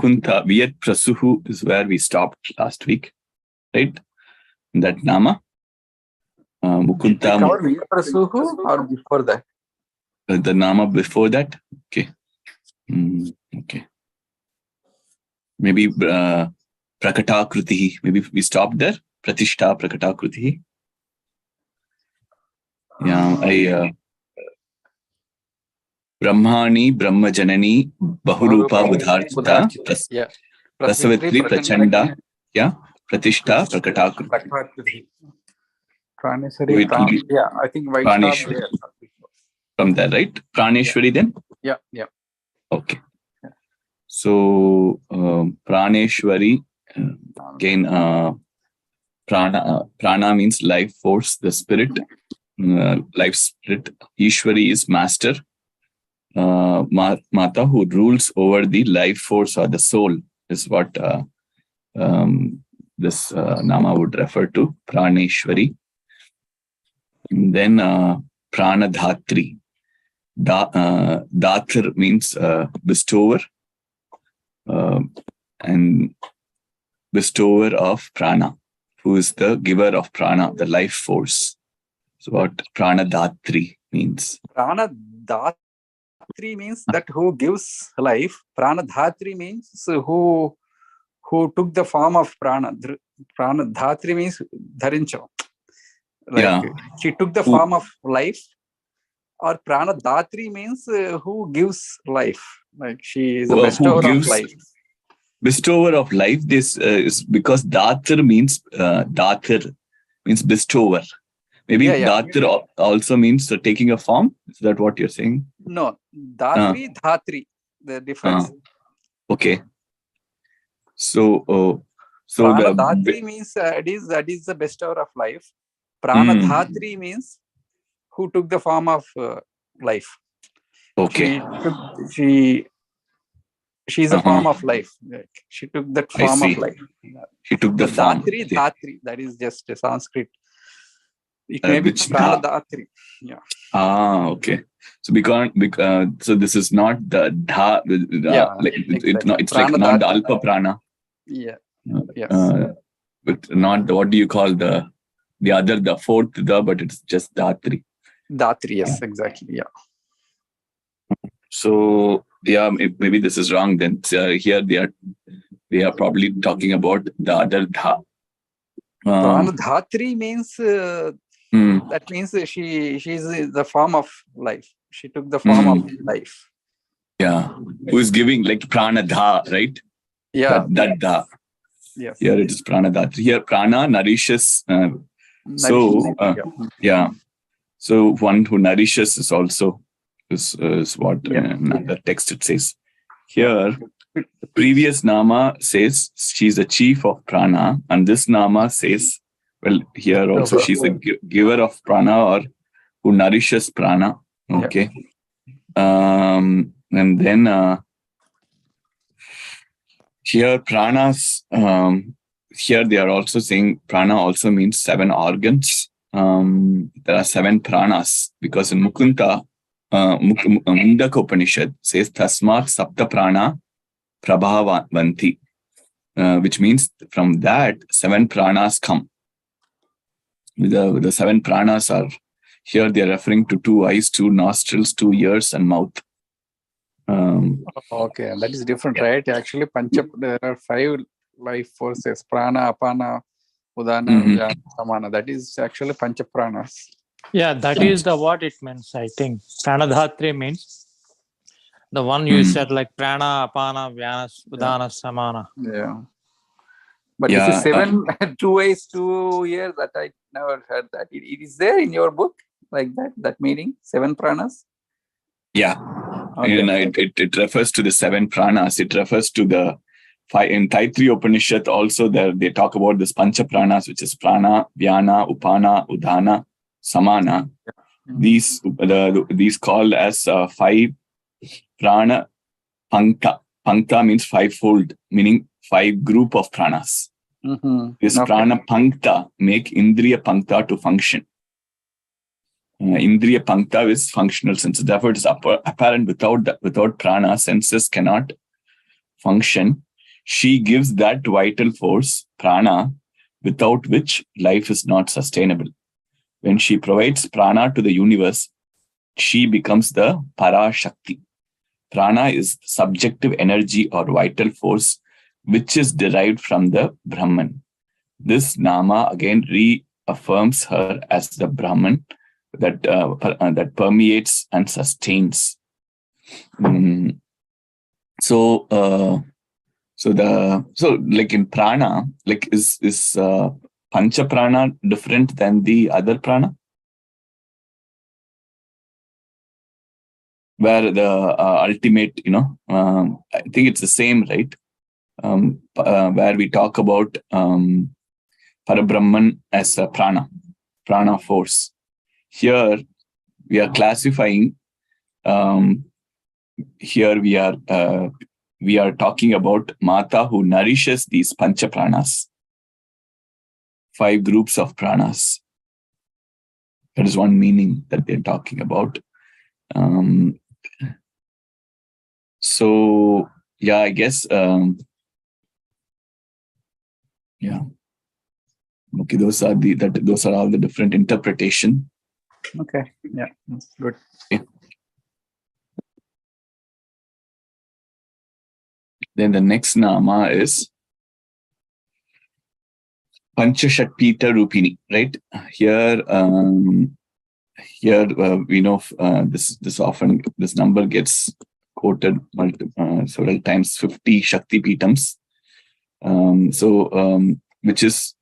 Mukunta, Viyat Prasuhu is where we stopped last week, right? That Nama. Mukunta. Viyat Prasuhu or before that? The Nama before that? Okay. Okay. Maybe Prakatakrutihi. Maybe we stopped there. Pratishta Prakatakrutihi. Yeah, Brahmani, Brahmajanani, Bahurupa, Budharchita, Prasavitri, Prachanda, Pratishta, Prakatakrutihi. Praneshwari, I think Vaishnav there. From there, right? Praneshwari then? Yeah. Okay. So, Praneshwari, again, Prana means life force, the spirit, life spirit. Ishwari is master. Mata, who rules over the life force or the soul, is what this Nama would refer to, Praneshwari. And then Pranadhatri. Datar means bestower, and bestower of prana, who is the giver of prana, the life force. So what Pranadhatri means? Pranadhatri means that who gives life. Pranadhatri means who took the form of prana. Pranadhatri means dharincha. She took the form of life. Or Pranadhatri means who gives life. Like she is a bestower of life. Bestower of life. This is because Datar means bestower. Maybe Datar also means taking a form. Is that what you're saying? No, Dhatri. The difference. Okay. So Pranadhatri means that is the bestower of life. Pranadhatri means who took the form of life. Okay. She's a form of life. She took that form of life. She took the form. Dhatri, that is just a Sanskrit. It may be Pranadhatri. Yeah. Okay. So so this is not the dha. It's like not the alpa prana. Yeah. Yes. But not what do you call the other, the fourth but it's just Dhatri. Dhatri, yes, exactly. Yeah. So maybe this is wrong. Then here they are probably talking about the other dha. Pranadhatri means that means she's the form of life. She took the form of life. Yeah, who is giving like pranadha, right? Yeah, that dha. Yes. Here it is pranadhatri. Here prana nourishes. So one who nourishes is also is what the text it says. Here, the previous Nama says she's the chief of prana, and this Nama says, well, here also she's a giver of prana or who nourishes prana. Okay. And then here pranas, here they are also saying prana also means 7 organs. There are 7 pranas because in Mundaka Upanishad says Tasmat Sapta Prana Prabhavanti, which means from that 7 pranas come. The 7 pranas are here, they are referring to 2 eyes, 2 nostrils, 2 ears, and mouth. Okay, that is different, right? Actually, there are 5 life forces: prana, apana, udana, vyana, samana. That is actually pancha pranas. Yeah, that is what it means, I think. Pranadhatri means the one you said, like prana, apana, vyana, udana, samana. Yeah. But this is 7, 2 eyes, 2 ears, that I never heard that. It is there in your book, like that meaning, 7 pranas? Yeah. Okay. It refers to the 7 pranas. It refers to the 5 in Taittiriya Upanishad also. They talk about this pancha pranas, which is prana, vyana, upana, udana, samana. These called as 5 prana pankta. Pankta means 5-fold, meaning 5 group of pranas. This prana pankta make indriya pankta to function. Indriya pankta is functional sense. Therefore, it is apparent without prana, senses cannot function. She gives that vital force, prana, without which life is not sustainable. When she provides prana to the universe, she becomes the Parashakti. Prana is subjective energy or vital force which is derived from the Brahman. This Nama again reaffirms her as the Brahman that permeates and sustains. So like in prana, like is pancha prana different than the other prana? Where the ultimate, I think it's the same, right? Where we talk about Parabrahman as a prana force. Here we are classifying. Here we are talking about Mata who nourishes these pancha pranas, 5 groups of pranas. That is one meaning that they're talking about. So yeah, I guess yeah. Okay, those are all the different interpretation. Okay, yeah, good. Okay. Then the next nama is Panchashatpita Rupini, right? Here, we know this number gets quoted several times, 50 Shakti Pitams. Which is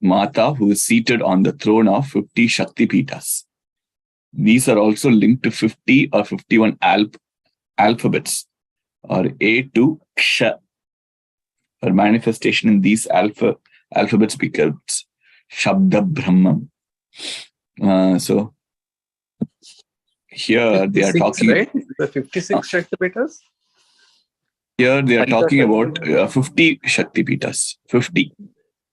Mata who is seated on the throne of 50 Shakti Pitas. These are also linked to 50 or 51 alphabets, or A to Ksha. Her manifestation in these alphabets becomes Shabda Brahman. So here they are talking, right? The 56 Shakti Pitas. Here they are talking about 50 Shakti Pitas. 50.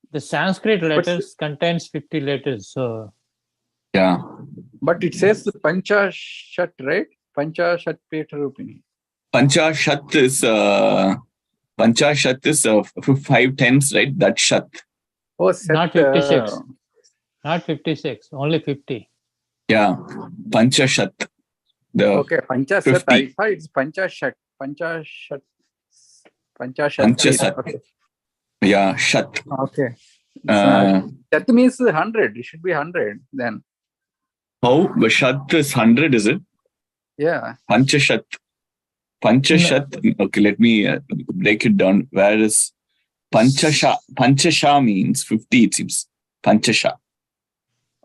The Sanskrit letters contains 50 letters. So yeah. But it says Panchashat, right? Panchashat Pita Rupini. Panchashat is 5 tenths, right? That Shat. Oh, set, not 56. Not 56. Only 50. Yeah. Panchashat. Okay, Panchashat. I thought it's Panchashat. Panchashat. Okay. Yeah, Shat. Okay. That means 100. It should be 100 then. How? Shat is 100, is it? Yeah. Panchashat. Okay, let me break it down. Where is Panchasha? Panchasha means 50, it seems. Panchasha.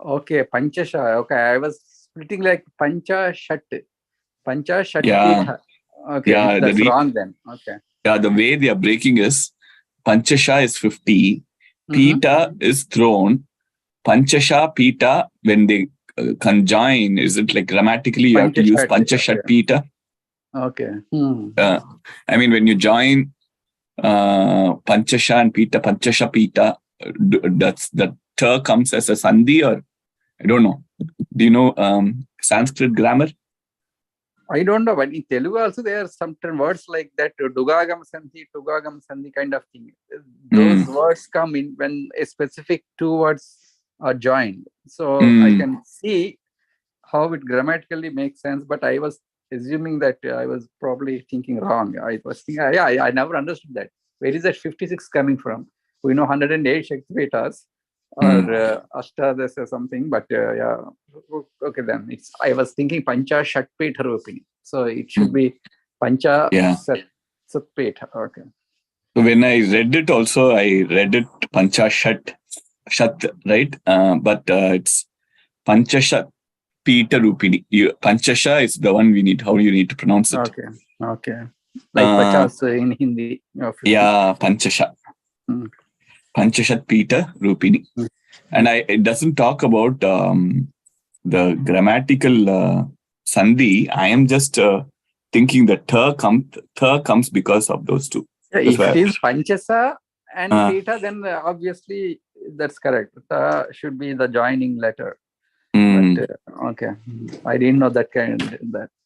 Okay, Panchasha. Okay, I was splitting like Panchashat. Panchashat. Yeah. Okay, yeah, that's wrong then. Okay. Yeah, the way they are breaking is Panchasha is 50, Pita is throne, Panchasha, Pita, when they conjoin, is it like grammatically you have to use Panchashat, Pita? Okay. I mean, when you join Panchasha and Pita, Panchasha, Pita, that's the ter comes as a sandhi, or I don't know. Do you know Sanskrit grammar? I don't know, but in Telugu also there are some words like that, Dugagam Sandhi kind of thing. Those words come in when a specific 2 words are joined. So I can see how it grammatically makes sense, but I was assuming that I was probably thinking wrong. I was thinking, I never understood that. Where is that 56 coming from? We know 108 Shakti Petas or Ashtadas or something, but yeah, okay then. I was thinking Pancha Shatpeta Rupini. So it should be Pancha Satpeta. Okay. So when I read it also, I read it Pancha Shat, right? But it's Pancha Shat Pita Rupini. Panchasha is the one we need. How you need to pronounce it? Okay. Like Pachas in Hindi. Yeah, Panchasha. Panchashat Pita Rupini. And it doesn't talk about the grammatical sandhi. I am just thinking that ter comes because of those 2. Yeah, if it is Panchasa and Pita, then obviously that's correct. Ta should be the joining letter. But okay, I didn't know that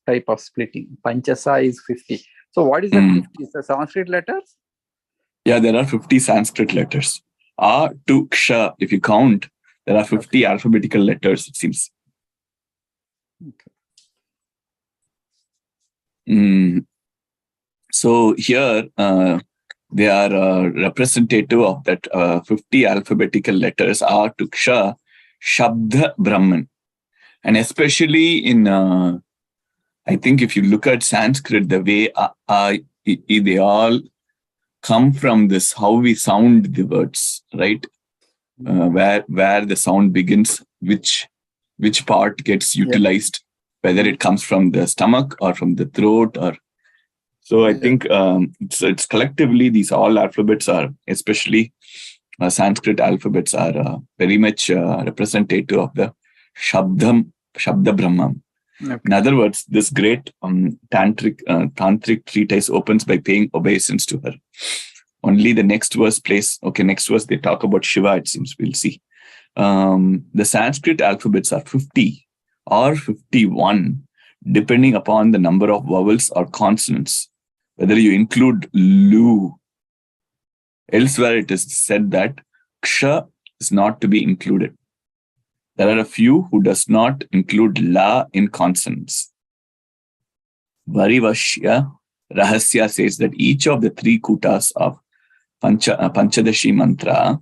type of splitting. Panchasa is 50. So what is that 50? Is the Sanskrit letters? Yeah, there are 50 Sanskrit letters. A to Ksha, if you count, there are 50 alphabetical letters, it seems. So here, they are representative of that 50 alphabetical letters, A to Ksha, Shabda Brahman. And especially in, I think if you look at Sanskrit, the way they all come from this, how we sound the words, right? Where the sound begins, which part gets utilized, whether it comes from the stomach or from the throat, or so. I think it's collectively these all alphabets are, especially Sanskrit alphabets, are very much representative of the Shabda Brahman. Okay. In other words, this great tantric treatise opens by paying obeisance to her. Only the next verse next verse they talk about Shiva, it seems. We'll see. The Sanskrit alphabets are 50 or 51, depending upon the number of vowels or consonants, whether you include lu. Elsewhere, it is said that Ksha is not to be included. There are a few who does not include la in consonants. Varivashya Rahasya says that each of the 3 kutas of Panchadashi mantra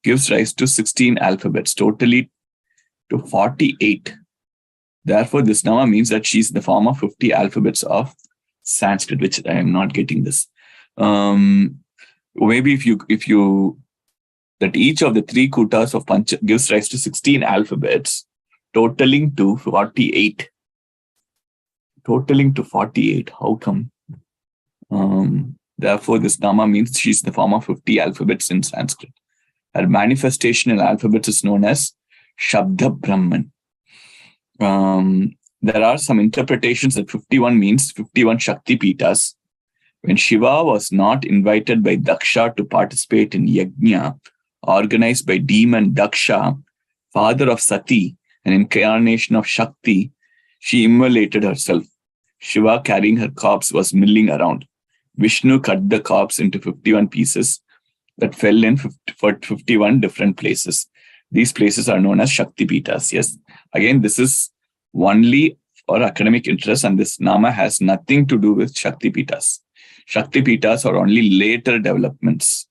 gives rise to 16 alphabets, totally to 48. Therefore, this nama means that she's the form of 50 alphabets of Sanskrit, which I am not getting this. Maybe if you that each of the 3 kutas of Pancha gives rise to 16 alphabets, totaling to 48. Totaling to 48. How come? Therefore, this nama means she's the form of 50 alphabets in Sanskrit. Her manifestational alphabet is known as Shabda Brahman. There are some interpretations that 51 means 51 Shakti Pitas. When Shiva was not invited by Daksha to participate in Yajna, organized by demon Daksha, father of Sati, an incarnation of Shakti, she immolated herself. Shiva, carrying her corpse, was milling around. Vishnu cut the corpse into 51 pieces that fell in 51 different places. These places are known as Shakti Pitas. Yes, again, this is only for academic interest, and this nama has nothing to do with Shakti Pitas. Shakti Pitas are only later developments.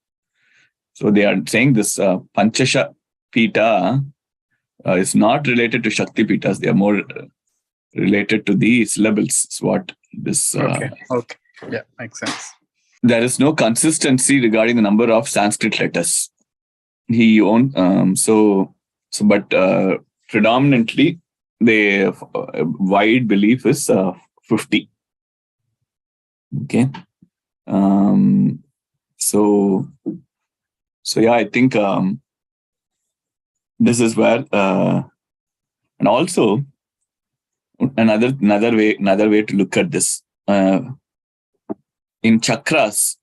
So they are saying this Panchasha Pita is not related to Shakti Pitas. They are more related to the syllables. Is what this. Okay. Yeah, makes sense. There is no consistency regarding the number of Sanskrit letters. But predominantly, the wide belief is 50. Okay. So yeah, I think this is where, and also another way to look at this. In chakras,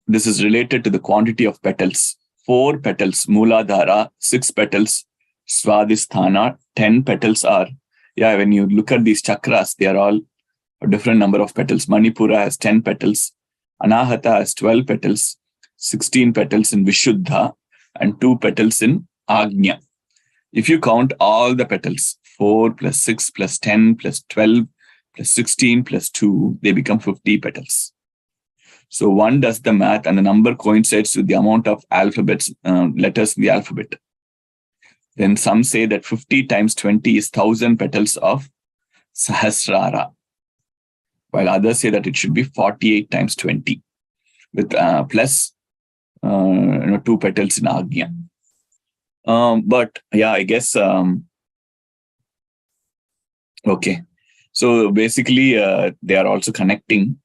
this is related to the quantity of petals. 4 petals, Mooladhara, 6 petals, Swadhisthana, 10 petals are, when you look at these chakras, they are all a different number of petals. Manipura has 10 petals, Anahata has 12 petals, 16 petals in Vishuddha, and 2 petals in Agnya. If you count all the petals, 4 plus 6 plus 10 plus 12 plus 16 plus 2, they become 50 petals. So one does the math and the number coincides with the amount of alphabets, letters in the alphabet. Then some say that 50 times 20 is 1000 petals of Sahasrara, while others say that it should be 48 times 20 with plus 2 petals in Agnya. But yeah, I guess, okay. So basically, they are also connecting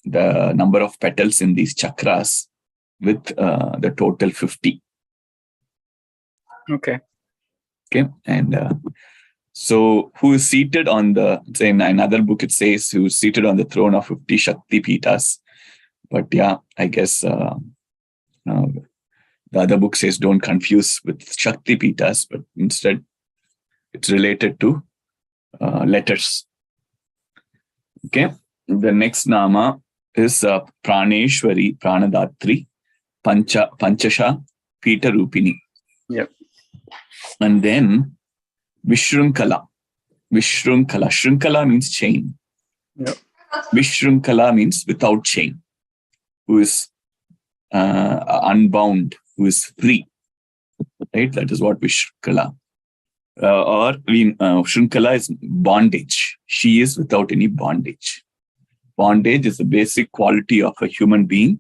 the number of petals in these chakras with the total 50. Okay. And so who is seated on the, say in another book, it says who is seated on the throne of 50 Shakti Pitas. But yeah, I guess the other book says don't confuse with Shakti Pitas, but instead it's related to letters. Okay. The next nama is Praneshwari, Pranadatri. Panchasha, Pita Rupini. Yep. And then Vishrunkala. Shrunkala means chain. Yep. Vishrunkala means without chain, who is unbound, who is free. Right? That is what Vishrunkala. Shrunkala is bondage. She is without any bondage. Bondage is the basic quality of a human being,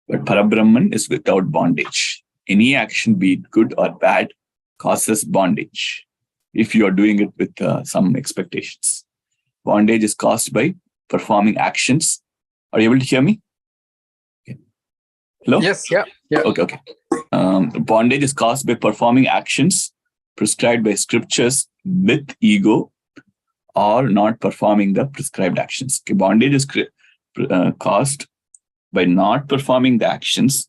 but Parabrahman is without bondage. Any action, be it good or bad, causes bondage if you are doing it with some expectations. Bondage is caused by performing actions. Are you able to hear me? Okay. Hello? Yes, yeah. Okay. Bondage is caused by performing actions prescribed by scriptures with ego or not performing the prescribed actions. Okay. Bondage is caused by not performing the actions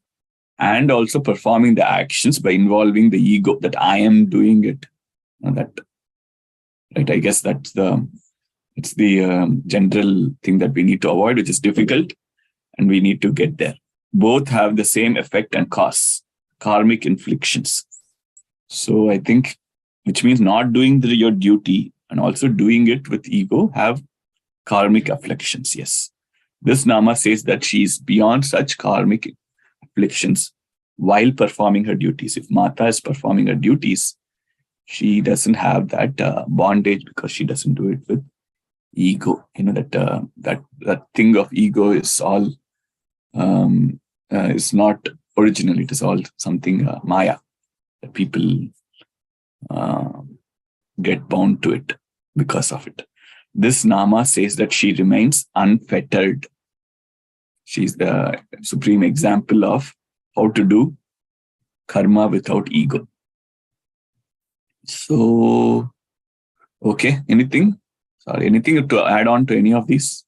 and also performing the actions by involving the ego that I am doing it. Right? I guess it's the general thing that we need to avoid, which is difficult, and we need to get there. Both have the same effect and cause, karmic inflictions. So I think, which means not doing your duty and also doing it with ego have karmic afflictions. Yes. This Nama says that she is beyond such karmic afflictions while performing her duties. If Mata is performing her duties, she doesn't have that bondage because she doesn't do it with ego. That thing of ego is all is not original. It is all something Maya that people get bound to it because of it. This Nama says that she remains unfettered. She's the supreme example of how to do karma without ego. So, okay, anything to add on to any of these?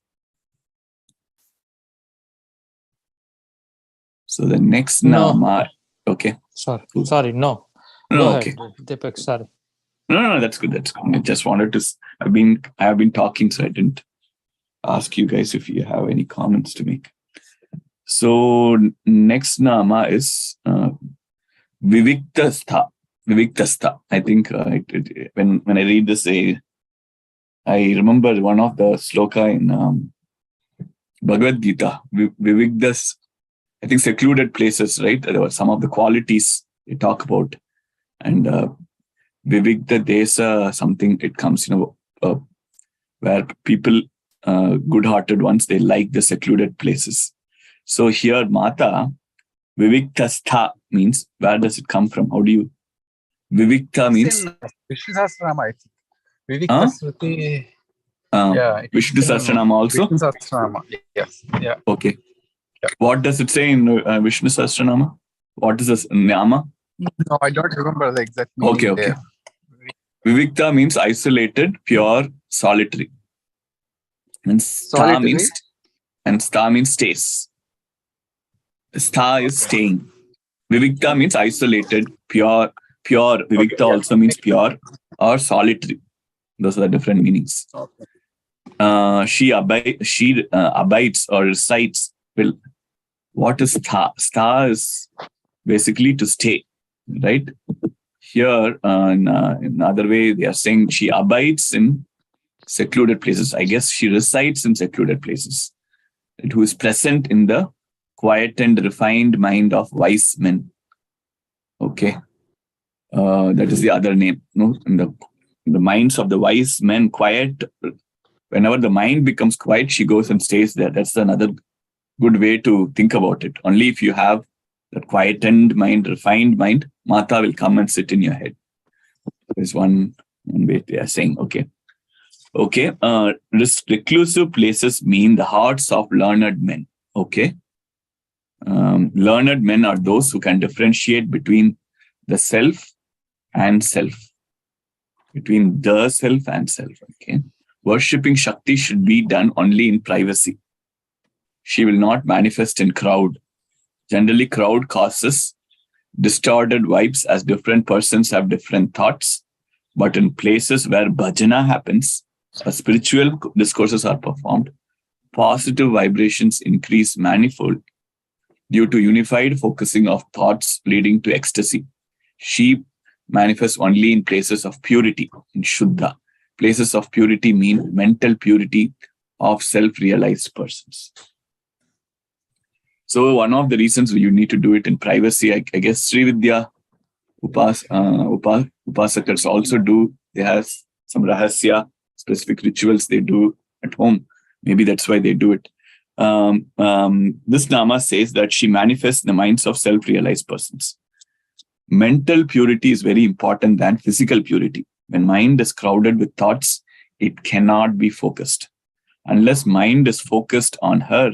So the next Nama, okay. Sorry, no. No, Go okay. ahead, Deepak, sorry. No, that's good. I just wanted to, I have been talking, so I didn't ask you guys if you have any comments to make. So next Nama is Viviktastha. I think when I read this, I remember one of the sloka in Bhagavad Gita, Viviktas, I think secluded places, right? There were some of the qualities they talk about. And Vivikta Desa, something it comes, where people, good-hearted ones, they like the secluded places. So here, Mata, Viviktastha means, where does it come from? How do you? Vivikta means? Vishnu Sahasranama, I think. Vivikta Sruti. Vishnu Sahasranama also? Vishnu Sahasranama, yes. Yeah. Okay. Yeah. What does it say in Vishnu Sahasranama? What is this Nama? No, I don't remember the exact meaning. Okay. Vivikta means isolated, pure, solitary. And Stha means stays. Stha is staying. Vivikta means isolated, pure. Vivikta also means pure or solitary. Those are the different meanings. Okay. She abides or resides. Well, what is Stha? Stha is basically to stay, right? Here, in another way, they are saying she abides in secluded places. I guess she resides in secluded places. And who is present in the quiet and refined mind of wise men. Okay. That is the other name. No? In the minds of the wise men, quiet. Whenever the mind becomes quiet, she goes and stays there. That's another good way to think about it. Only if you have that quietened mind, refined mind, Mata will come and sit in your head. There's one way they are saying, okay. Reclusive places mean the hearts of learned men. Okay. Learned men are those who can differentiate between the self and self. Between the self and self. Okay. Worshipping Shakti should be done only in privacy. She will not manifest in crowd. Generally, crowd causes distorted vibes as different persons have different thoughts. But in places where bhajana happens, spiritual discourses are performed, positive vibrations increase manifold. due to unified focusing of thoughts leading to ecstasy. She manifests only in places of purity, in Shuddha. Places of purity mean mental purity of self-realized persons. So one of the reasons you need to do it in privacy, I guess Sri Vidya Upasakars also do. They have some rahasya, specific rituals they do at home. Maybe that's why they do it. This Nama says that she manifests the minds of self-realized persons. Mental purity is very important than physical purity. When mind is crowded with thoughts, it cannot be focused. Unless mind is focused on her,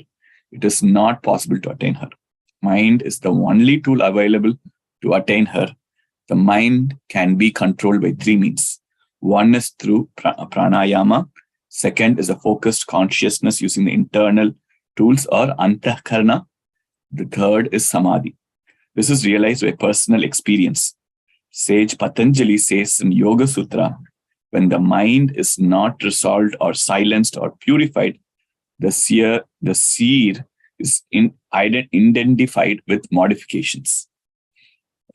it is not possible to attain her. Mind is the only tool available to attain her. The mind can be controlled by three means. One is through pranayama. Second is a focused consciousness using the internal tools or antahkarana. The third is samadhi. This is realized by personal experience. Sage Patanjali says in Yoga Sutra, when the mind is not resolved or silenced or purified, the seer is identified with modifications.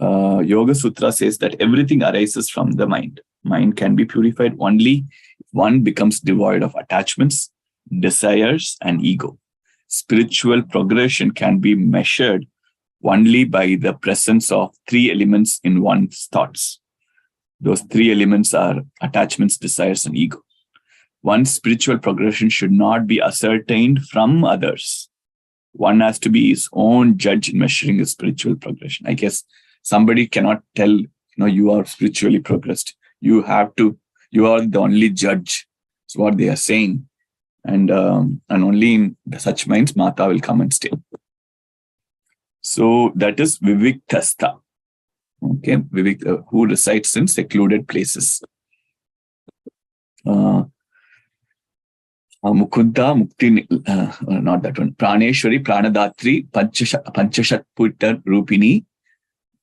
Yoga Sutra says that everything arises from the mind. Mind can be purified only if one becomes devoid of attachments, desires, and ego. Spiritual progression can be measured only by the presence of three elements in one's thoughts. Those three elements are attachments, desires, and ego. One's spiritual progression should not be ascertained from others. One has to be his own judge in measuring his spiritual progression. I guess somebody cannot tell, you are spiritually progressed. You are the only judge. Is what they are saying. And only in such minds, Mata will come and stay. So that is Viviktastha. Okay, who resides in secluded places. Mukunda Mukti, not that one. Praneshwari, Pranadatri, Panchashat Puttar Rupini,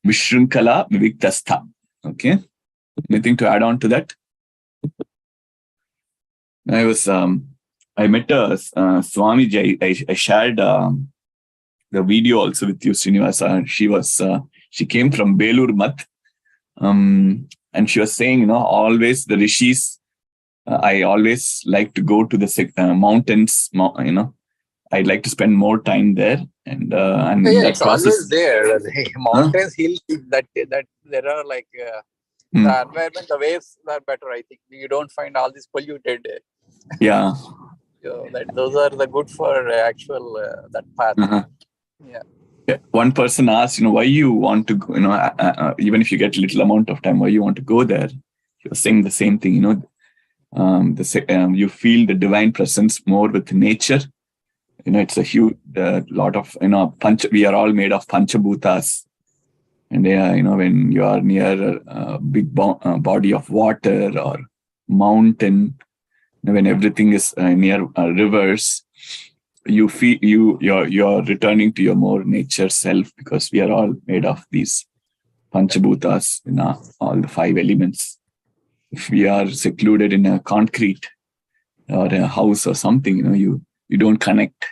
Vishrunkala, Viviktastha. Okay, anything to add on to that? I met Swamiji. I shared the video also with you, Srinivasa. She came from Belur Math, and she was saying, always the rishis. I always like to go to the mountains. I'd like to spend more time there, and it's always there. The mountains, hills. That there are like the environment, the waves are better. I think you don't find all this polluted. Yeah. Those are the good for actual that path. Uh-huh. Yeah. One person asked, why you want to go, even if you get little amount of time, why you want to go there? He was saying the same thing, you feel the divine presence more with nature. It's a huge lot of, we are all made of panchabhutas. And when you are near a big body of water or mountain, when everything is near rivers, you feel you're returning to your more nature self, because we are all made of these panchabhutas, all the five elements. If we are secluded in a concrete or a house or something, you don't connect,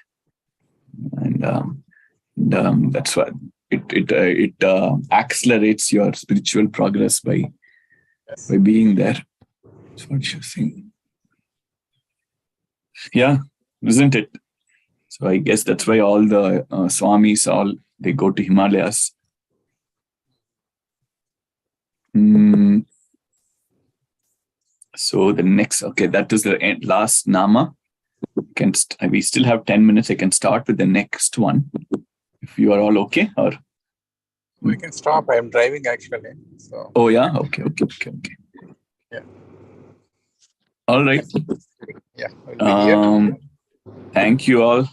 and that's why it accelerates your spiritual progress by being there. That's what you're saying. Yeah, isn't it? So I guess that's why all the Swamis, they go to Himalayas. So the next, that is the last Nama. We still have 10 minutes. I can start with the next one. If you are all okay, or we can stop. I am driving actually. So. Oh yeah, okay. Yeah. All right. Yeah. We'll be here. Thank you all.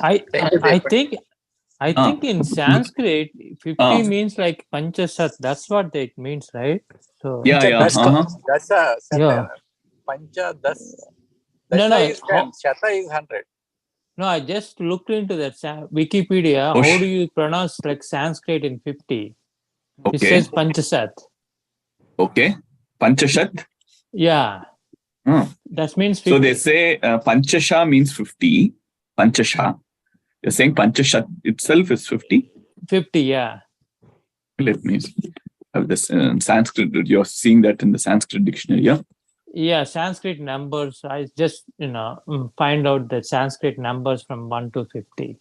I think in Sanskrit 50 means like Panchasat. That's what it means, right? So yeah. That's a Pancha Das. Is 10. Shata is 100. No, I just looked into that Wikipedia. How do you pronounce like Sanskrit in 50? Okay. It says Panchasat. Okay. Panchashat? Yeah. That means 50. So they say Panchasha means 50. Panchasha. You're saying Panchashat itself is 50? 50, yeah. Let me have this Sanskrit. You're seeing that in the Sanskrit dictionary, yeah? Yeah, Sanskrit numbers. I just, find out the Sanskrit numbers from 1 to 50.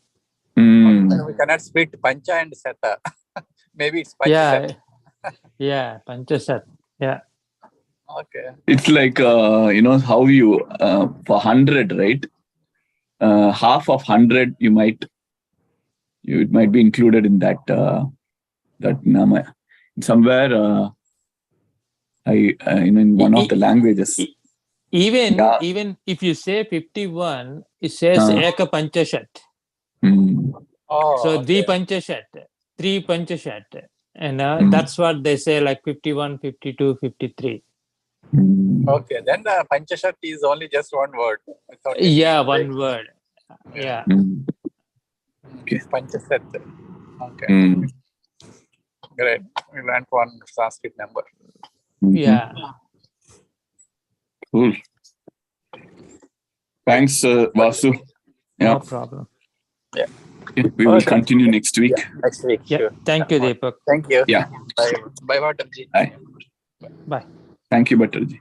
We cannot split Pancha and Sata. Maybe it's Panchasat. Yeah, Panchasat. Yeah. Okay. It's like, how you, for 100, right? Half of 100, it might be included in that nama. Somewhere, in one of the languages. Even if you say 51, it says Eka Panchashat. So okay. Panchashat, 3 Panchashat. And that's what they say, like 51, 52, 53. Okay, then the Panchashat is only just one word. One word. Yeah. Okay. Panchasat. Okay. Great. We learned one Sanskrit number. Yeah. Cool. Thanks, Vasu. No problem. Yeah. Okay. We will continue next week. Yeah, next week. Yeah. Sure. Thank you, Deepak. Thank you. Yeah. Bye. Bye, Bhattarji. Bye. Bye. Thank you, Bhattarji.